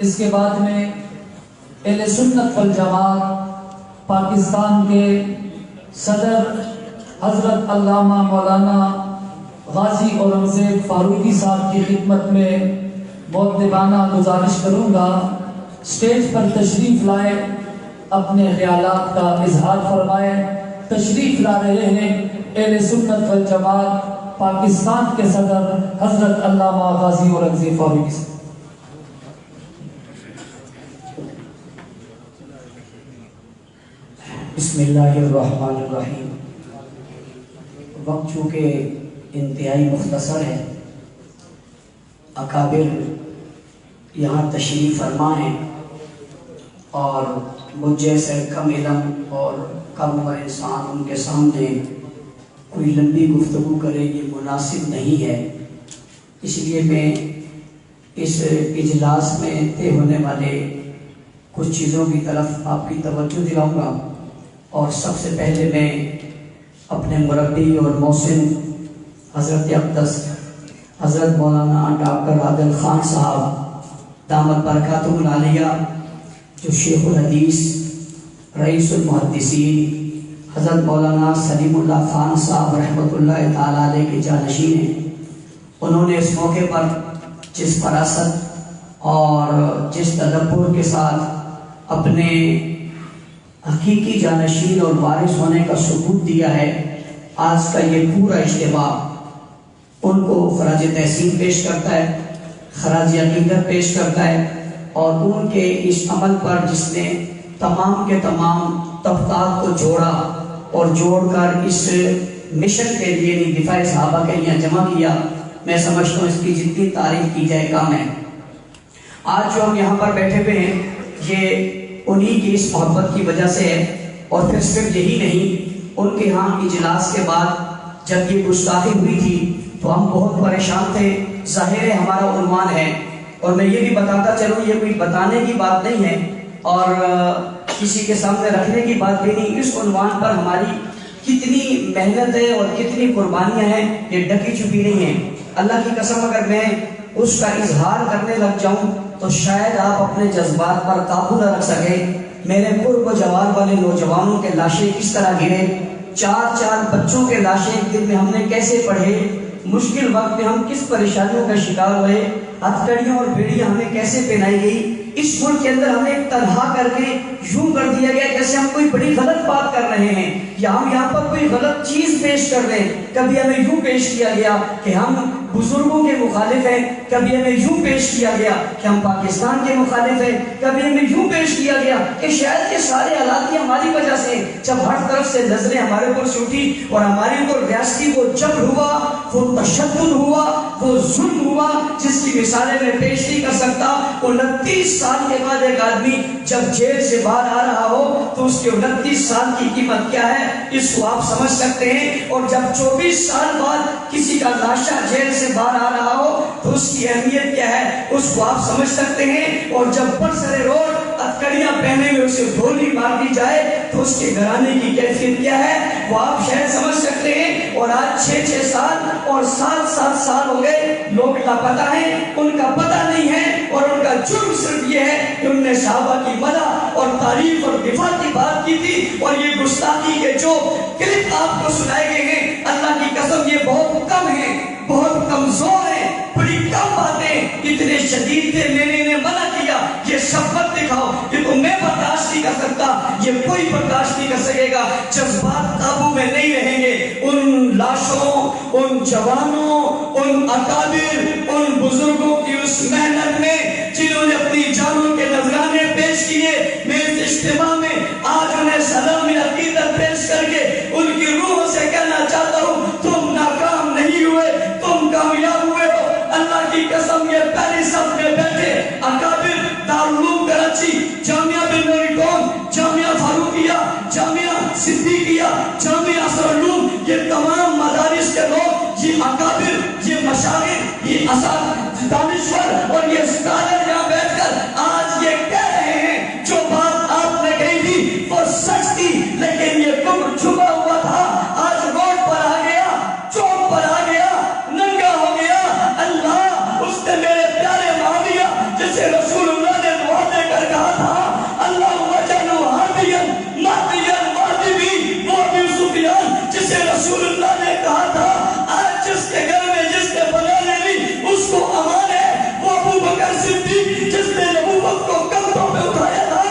اس کے بعد میں اہل سنت والجماعت پاکستان کے صدر حضرت علامہ مولانا غازی اورنگزیب فاروقی صاحب کی خدمت میں مؤدبانہ گزارش کروں گا، اسٹیج پر تشریف لائے، اپنے خیالات کا اظہار فرمائے۔ تشریف لا رہے ہیں اہل سنت والجماعت پاکستان کے صدر حضرت علامہ غازی اورنگزیب فاروقی صاحب۔ بسم اللہ الرحمن الرحیم۔ وقت چونکہ انتہائی مختصر ہے، اکابر یہاں تشریف فرما ہیں اور مجھ جیسے کم علم اور کم عمر انسان ان کے سامنے کوئی لمبی گفتگو کرے یہ مناسب نہیں ہے، اس لیے میں اس اجلاس میں طے ہونے والے کچھ چیزوں کی طرف آپ کی توجہ دلاؤں گا۔ اور سب سے پہلے میں اپنے مربی اور محسن حضرت اقدس حضرت مولانا ڈاکٹر عادل خان صاحب دامت برکاتہ العالیہ، جو شیخ الحدیث رئیس المحدثین حضرت مولانا سلیم اللہ خان صاحب رحمۃ اللہ تعالیٰ علیہ کے جانشین ہیں، انہوں نے اس موقع پر جس فراست اور جس تدبر کے ساتھ اپنے حقیقی جانشین اور وارث ہونے کا ثبوت دیا ہے، آج کا یہ پورا اجتماع ان کو خراج تحسین پیش کرتا ہے، خراج عقیدت پیش کرتا ہے، اور ان کے اس عمل پر جس نے تمام کے تمام طبقات کو جوڑا اور جوڑ کر اس مشن کے لیے دفاع صحابہ کے لیے جمع کیا، میں سمجھتا ہوں اس کی جتنی تعریف کی جائے کم ہے۔ آج جو ہم یہاں پر بیٹھے ہوئے ہیں یہ انہی کی اس محبت کی وجہ سے ہے، اور پھر صرف یہی نہیں، ان کے ہاں اجلاس کے بعد جب یہ گستاخی ہوئی تھی تو ہم بہت پریشان تھے۔ ظاہر ہے ہمارا عنوان ہے، اور میں یہ بھی بتاتا چلوں یہ کوئی بتانے کی بات نہیں ہے اور کسی کے سامنے رکھنے کی بات بھی نہیں، اس عنوان پر ہماری کتنی محنت ہے اور کتنی قربانیاں ہیں یہ ڈکی چھپی نہیں ہیں۔ اللہ کی قسم اگر میں اس کا اظہار کرنے لگ جاؤں تو شاید آپ اپنے جذبات پر قابو نہ رکھ سکیں۔ میرے قرب و جوار والے نوجوانوں کے لاشیں کس طرح گرے، چار چار بچوں کے لاشیں ایک دن میں ہم نے کیسے پڑھے، مشکل وقت میں ہم کس پریشانیوں کا شکار ہوئے، ہتھکڑیاں اور بیڑیاں ہمیں کیسے پہنائی گئی، اس ملک کے اندر ہمیں تنہا کر کے یوں کر دیا گیا جیسے ہم کوئی بڑی غلط بات کر رہے ہیں یا ہم یہاں پر کوئی غلط چیز پیش کر رہے ہیں۔ کبھی ہمیں یوں پیش کیا گیا کہ ہم بزرگوں کے مخالف ہیں، کبھی ہمیں یوں پیش کیا گیا کہ ہم پاکستان کے مخالف ہیں، کبھی ہمیں یوں پیش کیا گیا کہ شاید یہ سارے حالات کی ہماری وجہ سے، جب ہر طرف سے نظریں ہمارے اوپر سے اٹھی اور ہمارے اوپر ریاستی کو جبر ہوا، وہ تشدد ہوا، وہ ظلم ہوا جس کی مثالیں میں پیش نہیں کر سکتا۔ 29 سال کے بعد ایک آدمی جب جیل سے باہر آ رہا ہو تو اس کے 29 سال کی قیمت کیا ہے اس کو آپ سمجھ سکتے ہیں، اور جب 24 سال بعد کسی کا لاشا جیل سے باہر آ رہا ہو تو اس کی اہمیت کیا ہے اس کو آپ سمجھ سکتے ہیں، اور جب برسر روڈ ہتھکڑیاں پہنے ہوئے اسے گولی مار دی جائے تو اس کے گھرانے کی کیفیت کیا ہے وہ آپ شاید سمجھ سکتے ہیں۔ اور آج 6 سال اور 7 سال ہو گئے، لوگ لاپتہ ہیں، ان کا پتہ نہیں ہے، اور ان کا جرم صرف یہ ہے کہ انہوں نے صحابہ کی مدح اور تعریف اور دفاع کی بات کی تھی، اور یہ گستاخی کے جو کلپ آپ کو سنائے گئے ہیں اللہ کی قسم یہ بہت کم ہیں، بہت کمزور ہیں، بڑی کم باتیں اتنے شدید تھے۔ میں نے انہیں منع کیا یہ سب مت دکھاؤ، یہ تو میں برداشت نہیں کر سکتا، یہ کوئی برداشت نہیں کر سکے گا۔ جذبات قابو میں نہیں رہیں گے، ان لاشوں، ان جوانوں، ان اکابر، ان بزرگوں کی اس محنت میں جنہوں نے اپنی جانوں کے نذرانے پیش کیے، میں اس اجتماع میں آج انہیں سلام عقیدت پیش کر کے ان کی روح سے کہنا چاہتا ہوں تم ناکام نہیں ہوئے، تم کامیاب ہوئے ہو۔ اللہ کی قسم یہ پہلی صف میں بیٹھے اکابر، دارالعلوم کراچی، جامعہ بن نوری کون، جامعہ فاروقیہ، جامعہ صدیقیہ، جامعہ اثر علوم، یہ تمام مدارس کے لوگ، یہ اکابر، یہ مشاغل، یہ دانشور اور یہ بکر صدیق جس نے نبوت کو کندھوں پہ اٹھایا تھا،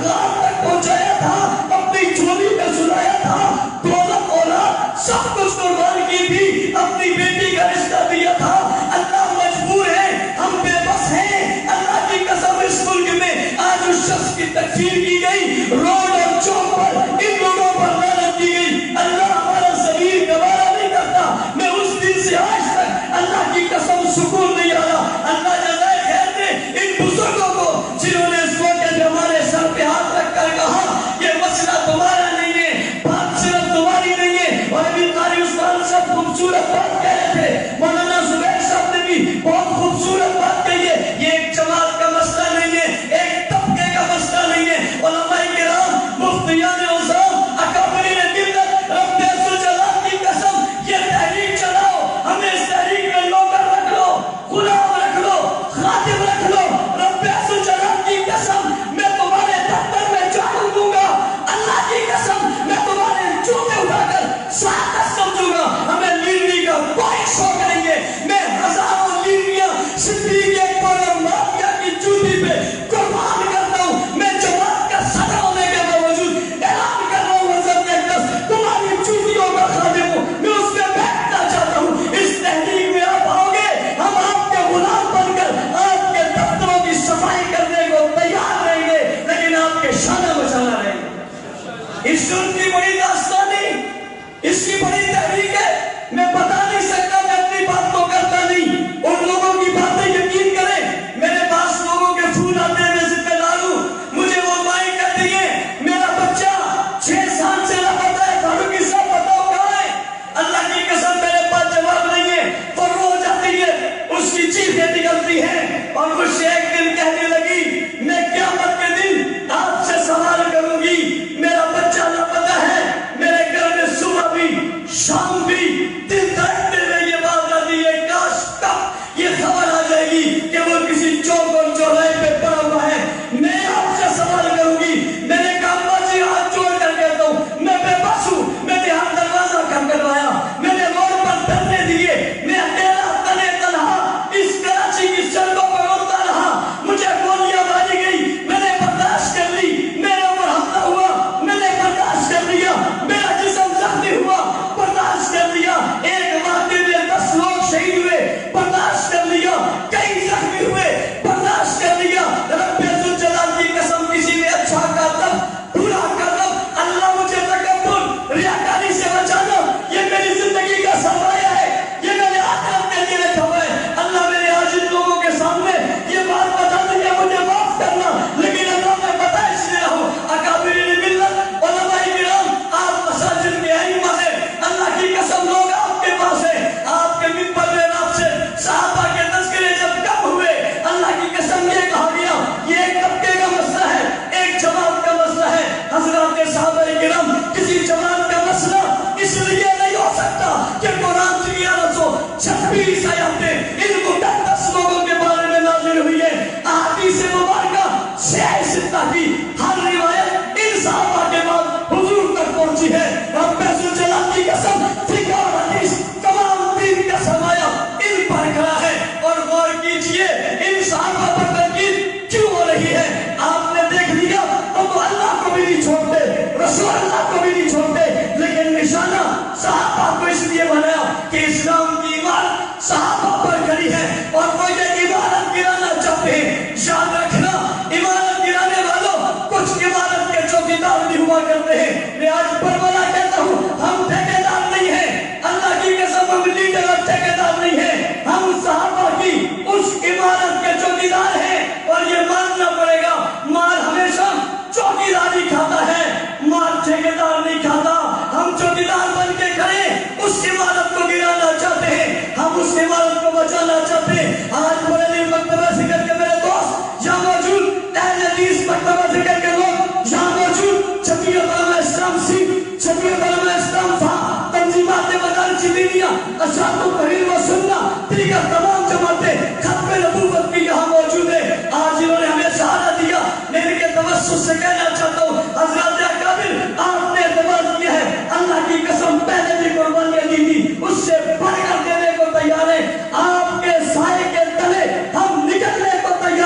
غار تک پہنچایا تھا، اپنی جھولی میں سلایا تھا، دولت اولاد سب کچھ قربان کی تھی، اپنی بیٹی کا رشتہ دیا تھا. اللہ مجبور ہے، ہم بے بس ہیں. اللہ کی قسم اس ملک میں آج اس شخص کی تکفیر کی گئی، روڈ اور چوک پر ان لوگوں پر لعنت کی گئی. اللہ ہمارا ضمیر گوارا نہیں کرتا. میں اس دن سے آج تک اللہ کی قسم سکون نہیں آیا. اللہ جزائے خیر دے ان بزرگوں کو جنہوں نے اس موقع پہ ہمارے سر پہ ہاتھ رکھ کر کہا یہ مسئلہ تمہارا نہیں ہے، بات صرف تمہاری نہیں ہے. اور ابھی قاری عثمان صاحب خوبصورت بات کہہ رہے تھے، مولانا زبیر صاحب نے بھی بہت خوبصورت بات کہی ہے. یہ ایک جماعت کا مسئلہ نہیں ہے، ایک طبقے کا مسئلہ نہیں ہے. علماء کرام، مفتیان عظام، اکابرین ملت، رب ذوالجلال کی قسم یہ تحریک چلاؤ. ہمیں اس تحریک میں نوکر رکھ لو، غلام رکھ لو، خادم رکھ لو. رب ذوالجلال کی قسم میں تمہارے دفتر میں جھاڑو دوں گا. اللہ کی قسم میں تمہارے جوتے اٹھا کر سعادت سمجھوں گا. ہمیں لیڈری کا کوئی شوق نہیں ہے. میں ہزاروں لیڈریاں صدیق اکبر اور معاویہ کی جوتی پہ قربان کرتا ہوں. میں جماعت کا صدر ہونے کے باوجود اعلان کر رہا ہوں حضرت اقدس تمہاری جوتیوں کا خادم ہوں. میں اس میں بیٹھنا چاہتا ہوں. اس تحریک میں آپ آؤ گے، ہم آپ کے غلام بن کر آپ کے دفتروں کی صفائی کرنے کو تیار رہیں گے، لیکن آپ کے شانہ بچانا رہیں گے. اس ان کی بڑی داستان نہیں، اس کی بڑی تحریک ہے. میں بتا نہیں سکتا، میں اپنی بات تو کرتا نہیں. ان لوگوں کی باتیں یقین کریں. میرے پاس لوگوں کے فون آتے ہیں، میں ذمہ دار ہوں. مجھے وہ مائیں کہتی ہیں میرا بچہ 6 سال سے لاپتہ ہے، فاروقی صاحب بتاؤ کہاں ہے. اللہ کی قسم میرے پاس جواب نہیں ہے. وہ رو جاتی ہے، اس کی چیخیں نکلتی ہیں اور مجھ سے ایک دن کہنے لگی میں قیامت کے دن آپ سے سوال کروں گی. میرا بچہ لاپتہ ہے، میرے گھر میں صبح بھی شام بھی دن دھڑکتے ہوئے یہ بات آتی ہے، کاش کب یہ خبر آ جائے گی کہ وہ کسی چوک اور چوراہے پہ پڑا ہوا ہے. میں آپ سے سوال کروں گی. میں نے کہا ابا جی ہاتھ جوڑ کر کہتا ہوں میں بے بس ہوں. میں نے ہاتھ دروازہ کھٹکھٹایا، میں نے روڈ پر دھرنے دیے، میں اکیلا تنے تنہا اس کراچی کی سڑکوں پر روتا رہا. مجھے گولیاں ماری گئی، میں نے برداشت کر لی. میرے اوپر حملہ ہوا، میں نے برداشت کر لیا. میرا جسم زخمی ہوا، برداشت کر لیا. ایک واقعے میں 10 لوگ شہید ہوئے، برداشت کر لیا. کئی زخمی ہوئے، برداشت کر لیا. رب ذوالجلال کی قسم کسی نے اچھا کہا تب برا کہا تب. اللہ مجھے تکبر ریاکاری سے بچانا، یہ میری زندگی کا سرمایہ ہے، یہ میں نے آخرت کے لیے رکھا ہوا ہے. اللہ میرے آج ان لوگوں کے سامنے یہ بات بتا دی ہے، مجھے معاف کرنا، لیکن اللہ میں بتا اس لیے رہا ہوں. اکابرین ملت، علماء کرام، آپ مساجد میں ائمہ ہیں. اللہ کی قسم لوگ آپ کے پاس ہیں، آپ کے منبر میں آپ سے صحابہ کے تذکرے جب کم ہوئے، اللہ کی قسم یہ کہا گیا یہ ایک طبقے کا مسئلہ ہے، ایک جماعت کا مسئلہ ہے. حضرات صحابہ کرام، کسی جماعت کا مسئلہ اس لیے نہیں ہو سکتا کہ قرآن کی 1126 آیاتیں ان مقدس لوگوں کے بارے میں نازل ہوئی ہے. احادیث مبارکہ سیاہ ستہ کی ہر روایت ان صحابہ کے بعد حضور تک پہنچی ہے. رب ذوالجلال کی قسم فقہ اور حدیث تمام دین کا سرمایہ ان پر کھڑا ہے. اور غور کیجئے ان صحابہ پر تنقید کیوں ہو رہی ہے. آپ نے دیکھ لیا وہ تو اللہ کو بھی نہیں چھوڑتے، رسول اللہ کو بھی نہیں چھوڑتے، لیکن نشانہ صحابہ کو اس لیے بنایا کہ اسلام کی عمارت صحابہ پر کھڑی ہے اور وہ یہ عمارت گرانا چاہتے ہیں. یاد رکھنا عمارت گرانے والوں کچھ عمارت کے چوکیدار بھی ہوا کرتے ہیں. میں آج برملا کہتا ہوں ہم ٹھیکیدار نہیں ہیں. اللہ کی قسم ہم لیڈر اور ٹھیکیدار نہیں ہیں. ہم صحابہ کی اس عمارت کے چوکیدار ہیں اور یہ ماننا پڑے گا. مال ہمیشہ چوکیداری کھاتا ہے، مال ٹھیکیدار نہیں کھاتا. ہم چوکیدار بن کے کھڑے اس عمارت کو گرانا چاہتے ہیں، ہم اس عمارت کو بچانا چاہتے ہیں. آج بڑے مکتبہ ذکر کے میرے دوست یہاں موجود، اہل حدیث مکتبہ ذکر کے لوگ یہاں موجود، جمعیت علماء اسلام سندھ، جمعیت علماء اسلام تھا، تنظیمات مدارس دینیہ، اشراط التحریر و سنہ، دیگر تمام جماعتیں ختم نبوت کی یہاں موجود ہے. آج انہوں نے ہمیں سہارا دیا. میں ان کے توسط سے کہنا چاہتا ہوں حضرات اکابر، آپ نے اعتماد کیا ہے، اللہ کی قسم پہلے بھی قربانیاں دی تھی، اس سے بڑھ کر دینے کو تیار ہے. آپ کے سائے کے تلے ہم نکلنے کو تیار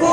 2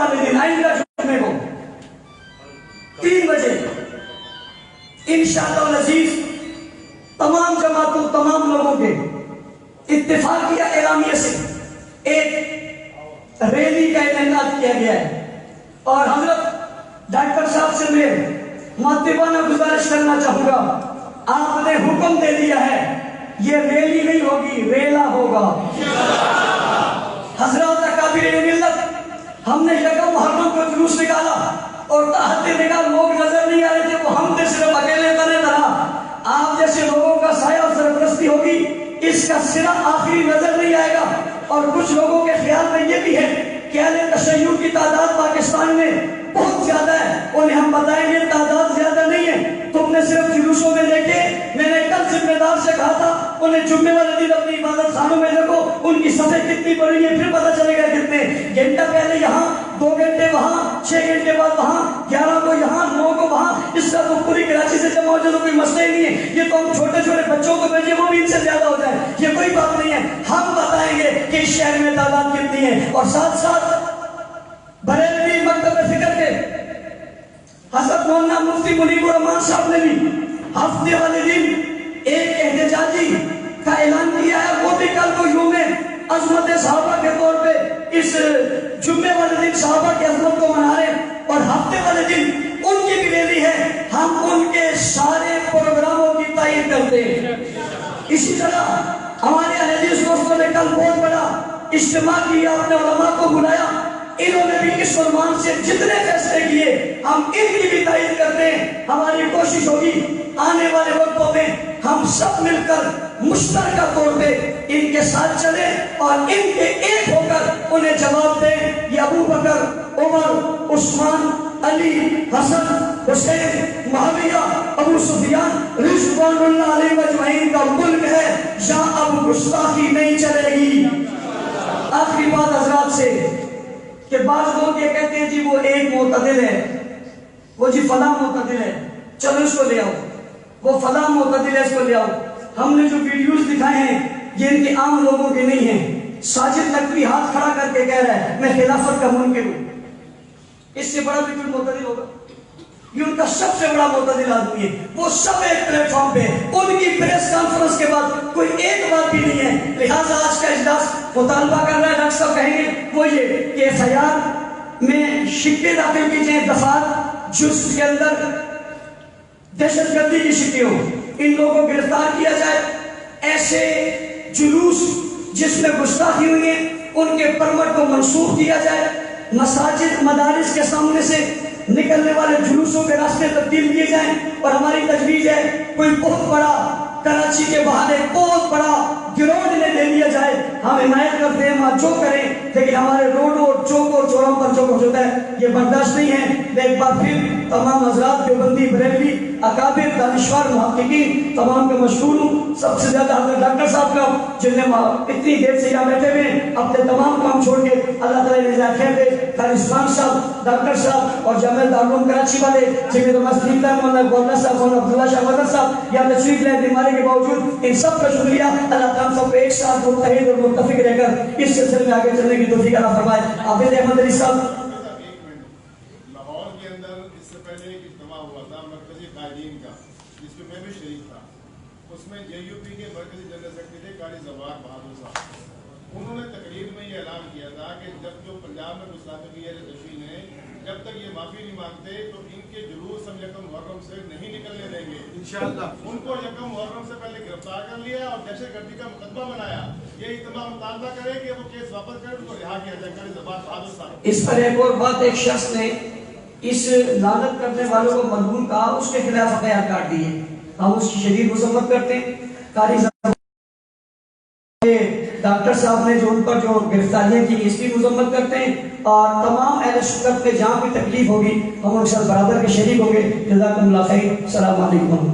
والے دن آئندہ جمعے کو 3 بجے انشاءاللہ العزیز تمام جماعتوں تمام لوگوں کے اتفاقیہ اعلامیہ سے ایک ریلی کا انعقاد کیا گیا ہے، اور حضرت ڈاکٹر صاحب سے میں مؤدبانہ گزارش کرنا چاہوں گا، آپ نے حکم دے دیا ہے یہ ریلی نہیں ہوگی، ریلا ہوگا۔ حضرات اکابر ملت، ہم نے یکم محرم کو جلوس نکالا اور تحت نگاہ لوگ نظر نہیں آ رہے تھے، وہ ہم نے صرف اکیلے بنے رہا۔ آپ جیسے لوگوں کا سایہ اور سرپرستی ہوگی، اس کا سرا آخری نظر نہیں آئے گا۔ اور کچھ لوگوں کے خیال میں یہ بھی ہے کہ اہل تشیع کی تعداد پاکستان میں بہت زیادہ ہے، انہیں ہم بتائیں گے تعداد زیادہ نہیں ہے، تم نے صرف جلوسوں میں دیکھے۔ میں نے کل ذمہ دار سے کہا تھا انہیں جمعے والے دن اپنی عبادت خانوں میں دیکھو، ان کی صفیں کتنی بڑی ہیں، پھر پتہ چلے گا کتنے۔ گھنٹہ پہلے یہاں، 2 گھنٹے وہاں، 6 گھنٹے بعد وہاں، 11 کو یہاں، 9 کو وہاں، اس کا تو پوری کراچی سے جمع ہو جائے تو کوئی مسئلہ ہی نہیں ہے۔ یہ تو ہم چھوٹے چھوٹے بچوں کو بھیجیں وہ بھی ان سے زیادہ ہو جائے، یہ کوئی بات نہیں ہے۔ ہم بتائیں گے کہ اس شہر میں تعداد کتنی ہے۔ اور ساتھ ساتھ بریلوی مکتب فکر کے حضرت مولانا مفتی منیب الرحمان صاحب نے بھی ہفتے والے دن ایک احتجاجی کا اعلان کیا ہے، وہ بھی کل کو یوم عظمت صحابہ کے طور پہ اس جمعے والے دن صحابہ کی عظمت کو منا رہے ہیں، اور ہفتے والے دن ان کی بھی ریلی ہے۔ ہم ان کے سارے پروگراموں کی تائید کرتے ہیں۔ اسی طرح ہمارے اہل حدیث دوستوں نے کل بہت بڑا اجتماع کیا، اپنے علماء کو بلایا، انہوں نے بھی اس عنوان سے جتنے فیصلے کیے ہم ان کی بھی تائید کرتے ہیں۔ ہماری کوشش ہوگی آنے والے وقتوں میں ہم سب مل کر مشترکہ طور پہ ان کے ساتھ چلیں اور ان کے ایک ہو کر انہیں جواب دیں۔ یہ ابو بکر، عمر، عثمان، علی، حسن، حسین، معاویہ، ابو سفیان رضوان اللہ علیہ اجمعین کا ملک ہے، جہاں اب گستاخی نہیں چلے گی۔ آخری بات حضرات سے کہ بعض لوگ یہ کہتے ہیں جی وہ ایک معتدل ہے، وہ جی فلاں معتدل ہے، چلو اس کو لے آؤ، وہ فلاں معتدل ہے اس کو لے آؤ۔ ہم نے جو ویڈیوز دکھائے ہیں یہ ان کے عام لوگوں کے نہیں ہیں۔ ساجد نقوی ہاتھ کھڑا کر کے کہہ رہا ہے میں خلافت کا منکر ہوں، اس سے بڑا بھی کوئی معتدل ہوگا؟ یہ ان کا سب سے بڑا معتدل آدمی ہے، وہ سب ایک پلیٹ فارم پہ، ان کی پریس کانفرنس کے بعد کوئی ایک بات بھی نہیں ہے۔ لہٰذا آج کا اجلاس مطالبہ کر رہا ہے، ڈاکٹر صاحب کہیں گے وہ یہ کہ FIR میں شکے داخل کی جائیں، دفعات جس کے اندر دہشت گردی کی شکے ہو، ان لوگوں کو گرفتار کیا جائے، ایسے جلوس جس میں گستاخی ہوئی ہے ان کے پرمٹ کو منسوخ کیا جائے، مساجد مدارس کے سامنے سے نکلنے والے جلوسوں کے راستے تبدیل کیے جائیں۔ اور ہماری تجویز ہے کوئی بہت بڑا کراچی کے باہر ایک بہت بڑا گراؤنڈ انہیں دے دیا جائے، ہم حمایت کرتے ہیں وہاں جو کریں، لیکن ہمارے روڈوں اور چوکوں چوراہوں پر جو کچھ ہوتا ہے یہ برداشت نہیں ہے۔ میں ایک بار پھر تمام حضرات دیوبندی، بریلوی، اکابر، دانشور، محققین تمام کا مشہور ہوں، سب سے زیادہ حضرت ڈاکٹر صاحب کا جنہیں اتنی دیر سے یہاں بیٹھے ہوئے ہیں، اپنے تمام کام چھوڑ کے اللہ تعالیٰ نے جزائے خیر دے۔ قاری عثمان صاحب، ڈاکٹر صاحب اور جامعہ دارالعلوم کراچی والے جنہیں تو مسجد مولانا گورنر صاحب، مولانا عبداللہ شاہ مدر صاحب یہاں تشریف لے بیماری کے باوجود، ان سب کا شکریہ۔ اللہ تعالیٰ سب کو ایک ساتھ متحد اور متفق رہ کر اس سلسلے میں آگے چلنے کی توفیق عطا فرمائے۔ عابد احمد علی صاحب۔ لاہور کے اندر اس سے پہلے ایک اجتماع ہوا تھا مرکزی قائدین کا، جس میں میں بھی شریک تھا۔ اس میں JUP کے مرکزی جنرل سیکرٹری تھے قاری زوار بہادر صاحب، انہوں نے تقریر میں یہ اعلان کیا تھا کہ جب جو پنجاب میں گستاخی کی ہے تشہیر ہے، جب تک یہ معافی نہیں مانگتے تو ان کے جلوس ہم یکم محرم سے نہیں نکلنے دیں گے انشاءاللہ۔ ان کو یکم محرم سے پہلے گرفتار کر لیا اور دہشت گردی کا مقدمہ بنایا۔ یہ اجتماع مطالبہ کرے کہ وہ کیس واپس کرے، ان کو رہا کیا جائے قاری زوار بہادر صاحب۔ اس پر ایک اور بات، ایک شخص نے اس لعنت کرنے والوں کو ملعون کہا، اس کے خلاف FIR کاٹ دی ہے، ہم اس کی شدید مذمت کرتے ہیں۔ قاری ڈاکٹر صاحب نے جو ان پر جو گرفتاریاں کی اس کی مذمت کرتے ہیں، اور تمام اہل سنت میں جہاں بھی تکلیف ہوگی ہم ان کے ساتھ برابر کے شریک ہوں گے۔ جزاکم اللہ خیر، السلام علیکم۔